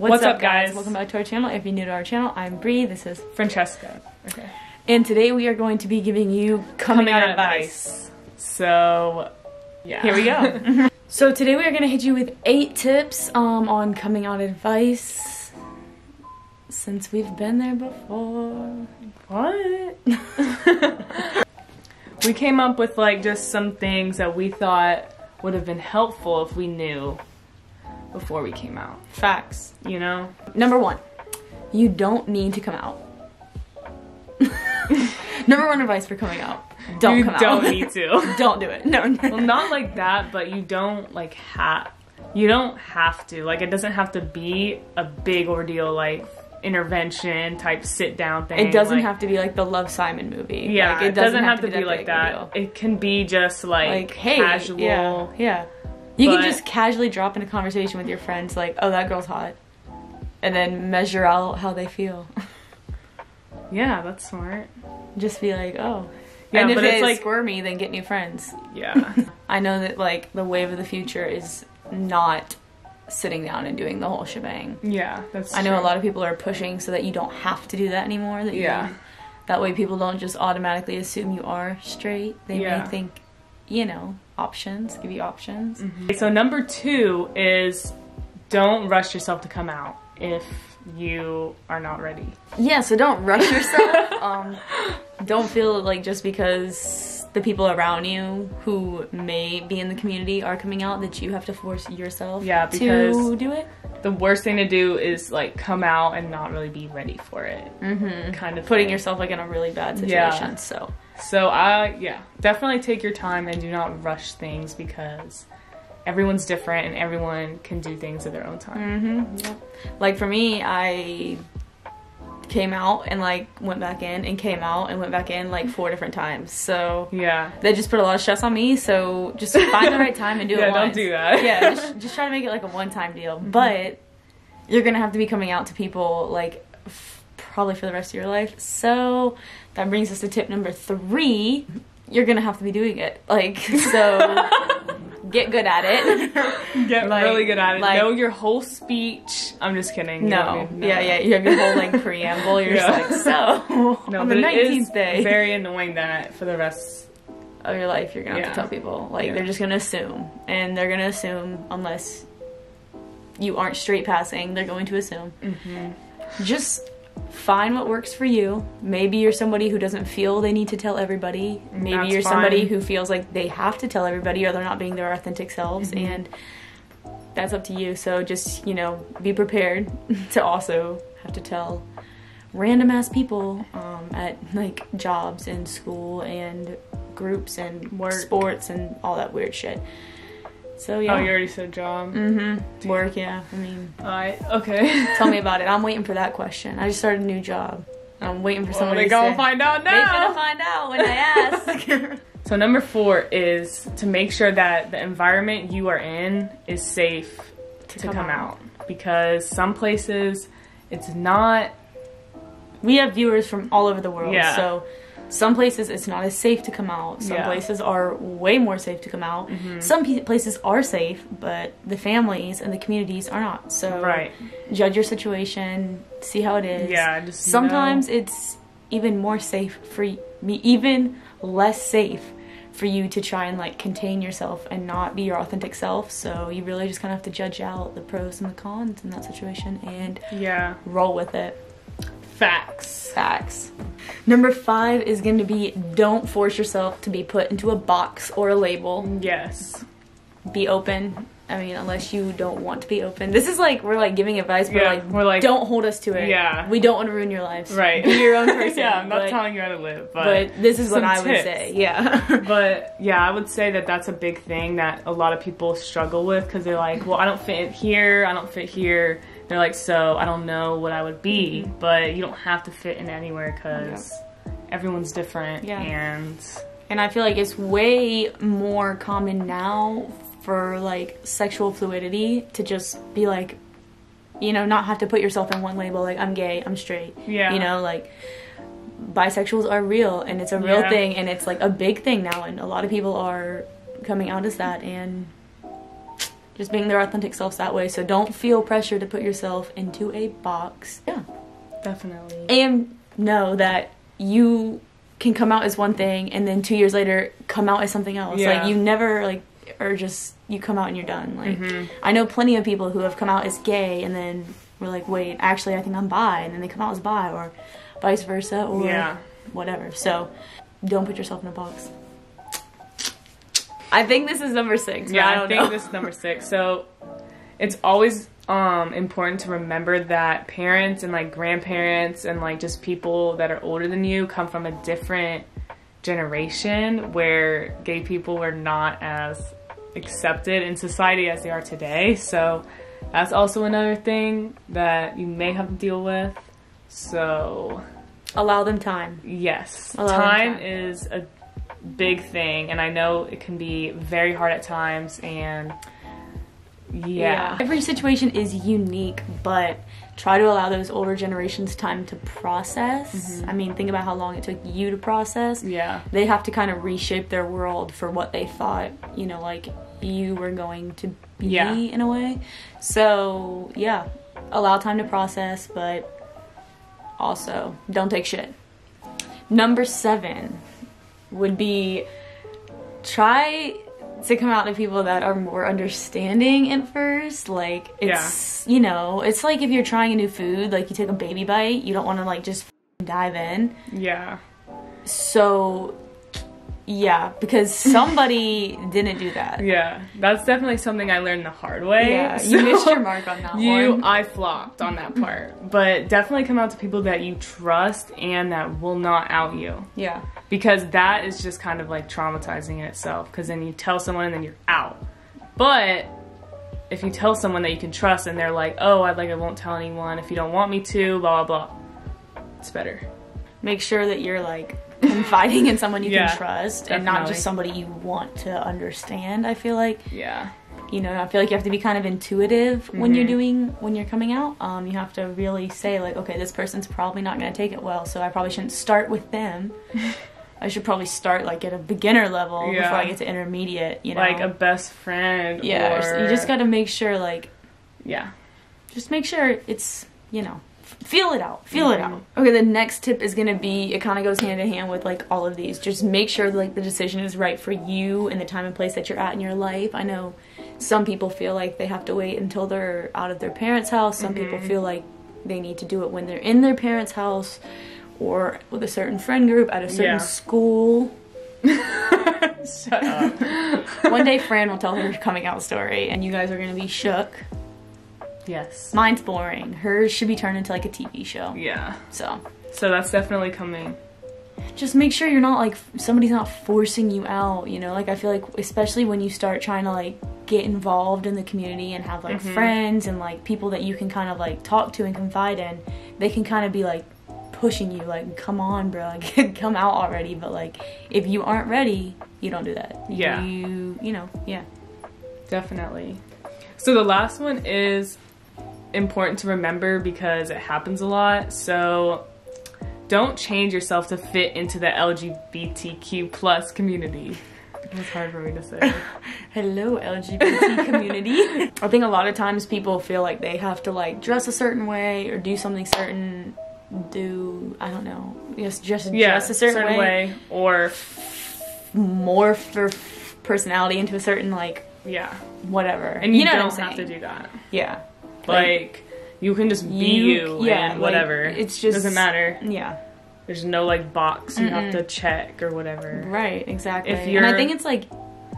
What's up, guys? Welcome back to our channel. If you're new to our channel, I'm Bree. This is Francesca. Okay. And today we are going to be giving you coming out advice. So, yeah. Here we go. So today we are going to hit you with 8 tips on coming out advice. Since we've been there before. What? We came up with like just some things that we thought would have been helpful if we knew before we came out. Facts. You know? Number 1, you don't need to come out. Number 1 advice for coming out. Don't come out. You don't need to. Don't do it. No. Well, not like that, but you don't like you don't have to. Like, it doesn't have to be a big ordeal, like intervention type sit down thing. It doesn't like, have to be like the Love Simon movie. Yeah, like, it doesn't have to be like that. It can be just like hey, casual. Yeah. You can just casually drop in a conversation with your friends like, oh, that girl's hot. And then measure out how they feel. Yeah, that's smart. Just be like, oh. Yeah, and if but it's it's like squirmy, then get new friends. Yeah. I know that like the wave of the future is not sitting down and doing the whole shebang. Yeah, that's I know true. a lot of people are pushing so that you don't have to do that anymore. That way people don't just automatically assume you are straight. They may think, you know, options, give you options. Mm-hmm. So number 2 is don't rush yourself to come out if you are not ready. Yeah, so don't rush yourself. Don't feel like just because the people around you who may be in the community are coming out that you have to force yourself to do it. The worst thing to do is like come out and not really be ready for it. Kind of putting yourself like in a really bad situation. So definitely take your time and do not rush things because everyone's different and everyone can do things at their own time. Like for me, I came out and like went back in and came out and went back in like 4 different times. So that just put a lot of stress on me. So just find the right time and do it once. Don't do that. Just try to make it like a one-time deal. But you're gonna have to be coming out to people like probably for the rest of your life. So that brings us to tip number 3. You're gonna have to be doing it. Like, so get good at it. Get really good at it. Know your whole speech. I'm just kidding. No. Yeah. You have your whole like preamble. You're just like, so on the 19th day. Very annoying that for the rest of your life you're gonna have to tell people. Like they're just gonna assume. And they're gonna assume unless you aren't straight passing, they're going to assume. Just find what works for you. Maybe you're somebody who doesn't feel they need to tell everybody. Maybe you're somebody who feels like they have to tell everybody or they're not being their authentic selves, and that's up to you. So just, you know, be prepared to also have to tell random ass people at like jobs and school and groups and sports and all that weird shit. So yeah. Oh, you already said job. Work, yeah. I mean, okay. Tell me about it. I'm waiting for that question. I just started a new job. I'm waiting for somebody to say. They're gonna find out now. They're gonna find out when I ask. So number 4 is to make sure that the environment you are in is safe to come out. Because some places it's not. We have viewers from all over the world. So some places it's not as safe to come out. Some places are way more safe to come out. Some places are safe, but the families and the communities are not. So judge your situation, see how it is. Yeah, just sometimes it's even more safe for even less safe for you to try and like contain yourself and not be your authentic self. So you really just kind of have to judge out the pros and the cons in that situation and roll with it. Facts. Number 5 is going to be don't force yourself to be put into a box or a label. Yes. Be open. I mean, unless you don't want to be open. This is like, we're like giving advice, but we're like, don't hold us to it. Yeah. We don't want to ruin your lives. Right. Be your own person. I'm not telling you how to live, but this is what I would say. But yeah, I would say that that's a big thing that a lot of people struggle with because they're like, well, I don't fit here, I don't fit here. They're like, so I don't know what I would be, but you don't have to fit in anywhere because everyone's different. And I feel like it's way more common now for like sexual fluidity to just be like, you know, not have to put yourself in one label, like I'm gay, I'm straight. You know, like bisexuals are real and it's a real thing and it's like a big thing now and a lot of people are coming out as that and just being their authentic selves that way. So don't feel pressure to put yourself into a box. Yeah. Definitely. And know that you can come out as one thing and then 2 years later come out as something else. Yeah. Like, you never, like, or just, you come out and you're done. Like, I know plenty of people who have come out as gay and then we're like, wait, actually I think I'm bi, and then they come out as bi, or vice versa, or whatever. So don't put yourself in a box. I think this is number 6. Yeah, I think this is number 6. So it's always important to remember that parents and like grandparents and like just people that are older than you come from a different generation where gay people were not as accepted in society as they are today. So that's also another thing that you may have to deal with. So allow them time. Yes. Time is a big thing, and I know it can be very hard at times, and yeah. Every situation is unique, but try to allow those older generations time to process. I mean, think about how long it took you to process. Yeah. They have to kind of reshape their world for what they thought, you know, like you were going to be in a way. So, yeah, allow time to process, but also don't take shit. Number 7 would be try to come out to people that are more understanding at first. Like, it's, you know, it's like if you're trying a new food, like you take a baby bite, you don't want to like just dive in. Yeah. So, yeah, because somebody didn't do that. Yeah, that's definitely something I learned the hard way. Yeah, so you missed your mark on that one. I flopped on that part. But definitely come out to people that you trust and that will not out you. Yeah. Because that is just kind of like traumatizing in itself. Because then you tell someone and then you're out. But if you tell someone that you can trust and they're like, oh, I won't tell anyone if you don't want me to, blah, blah, blah. It's better. Make sure that you're like confiding in someone you can trust, definitely. and not just somebody you want to understand. I feel like, yeah, you know, I feel like you have to be kind of intuitive when you're coming out. You have to really say like, okay, this person's probably not going to take it well, so I probably shouldn't start with them. I should probably start like at a beginner level before I get to intermediate, you know, like a best friend. Yeah, or... you just got to make sure, like, yeah, just make sure it's, you know, feel it out. Feel it out. Okay, the next tip is gonna be, it kind of goes hand in hand with like all of these. Just make sure like the decision is right for you and the time and place that you're at in your life. I know some people feel like they have to wait until they're out of their parents' house. Some people feel like they need to do it when they're in their parents' house or with a certain friend group at a certain school. Shut up. One day Fran will tell her coming out story and you guys are gonna be shook. Yes. Mine's boring. Hers should be turned into like a TV show. Yeah. So that's definitely coming. Just make sure you're not like, somebody's not forcing you out, you know? Like, I feel like especially when you start trying to like get involved in the community and have like friends and like people that you can kind of like talk to and confide in, they can kind of be like pushing you like, come on bro, like, come out already. But like, if you aren't ready, you don't do that. Yeah. You know, yeah. Definitely. So the last one is important to remember because it happens a lot. So don't change yourself to fit into the LGBTQ plus community. It's hard for me to say. Hello, LGBT community. I think a lot of times people feel like they have to like dress a certain way or do something certain, I don't know, just dress a certain way or morph for personality into a certain like whatever. And you know don't have to do that. Yeah. Like, you can just be you and whatever. Like, it's just... doesn't matter. Yeah. There's no, like, box you have to check or whatever. Right, exactly. And I think it's, like,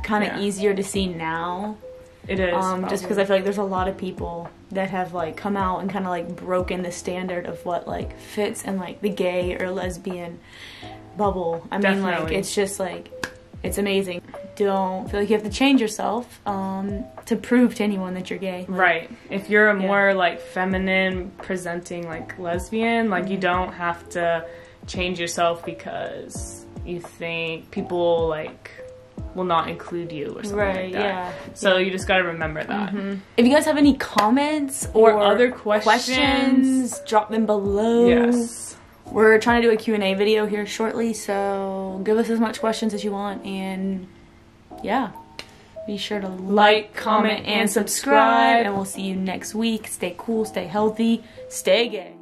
kind of easier to see now. It is, just because I feel like there's a lot of people that have, like, come out and kind of, like, broken the standard of what, like, fits in, like, the gay or lesbian bubble. I mean, like, it's just, like, it's amazing. Don't feel like you have to change yourself to prove to anyone that you're gay. Right. If you're a more like feminine presenting like lesbian, like you don't have to change yourself because you think people like will not include you or something like that. Yeah. So you just gotta remember that. If you guys have any comments or other questions, drop them below. Yes. We're trying to do a Q&A video here shortly, so give us as much questions as you want, and yeah. Be sure to like, comment, and subscribe. And we'll see you next week. Stay cool, stay healthy, stay gay.